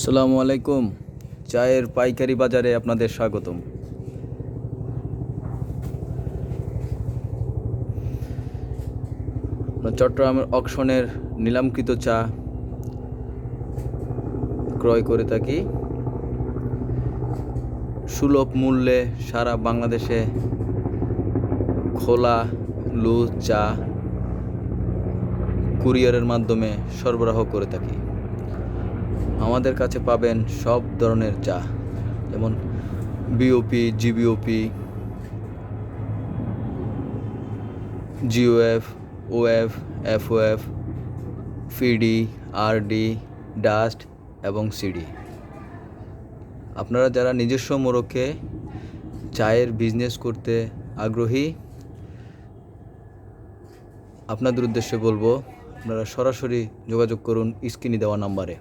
আসসালামু আলাইকুম। চায়ের পাইকারি বাজারে আপনাদের স্বাগতম। চট্টগ্রামের অকশনের নিলামকৃত চা ক্রয় করে থাকি সুলভ মূল্যে। সারা বাংলাদেশে খোলা লুজ চা কুরিয়ারের মাধ্যমে সরবরাহ করে থাকি। আমাদের কাছে পাবেন সব ধরনের চা, যেমন BOP, GBOP, GOF, OF, FOF, FD, RD, dust এবং সিডি। আপনারা যারা নিজস্ব মোড়কে চায়ের বিজনেস করতে আগ্রহী, আপনাদের উদ্দেশ্যে বলবো আপনারা সরাসরি যোগাযোগ করুন স্ক্রিনে দেওয়া নাম্বারে।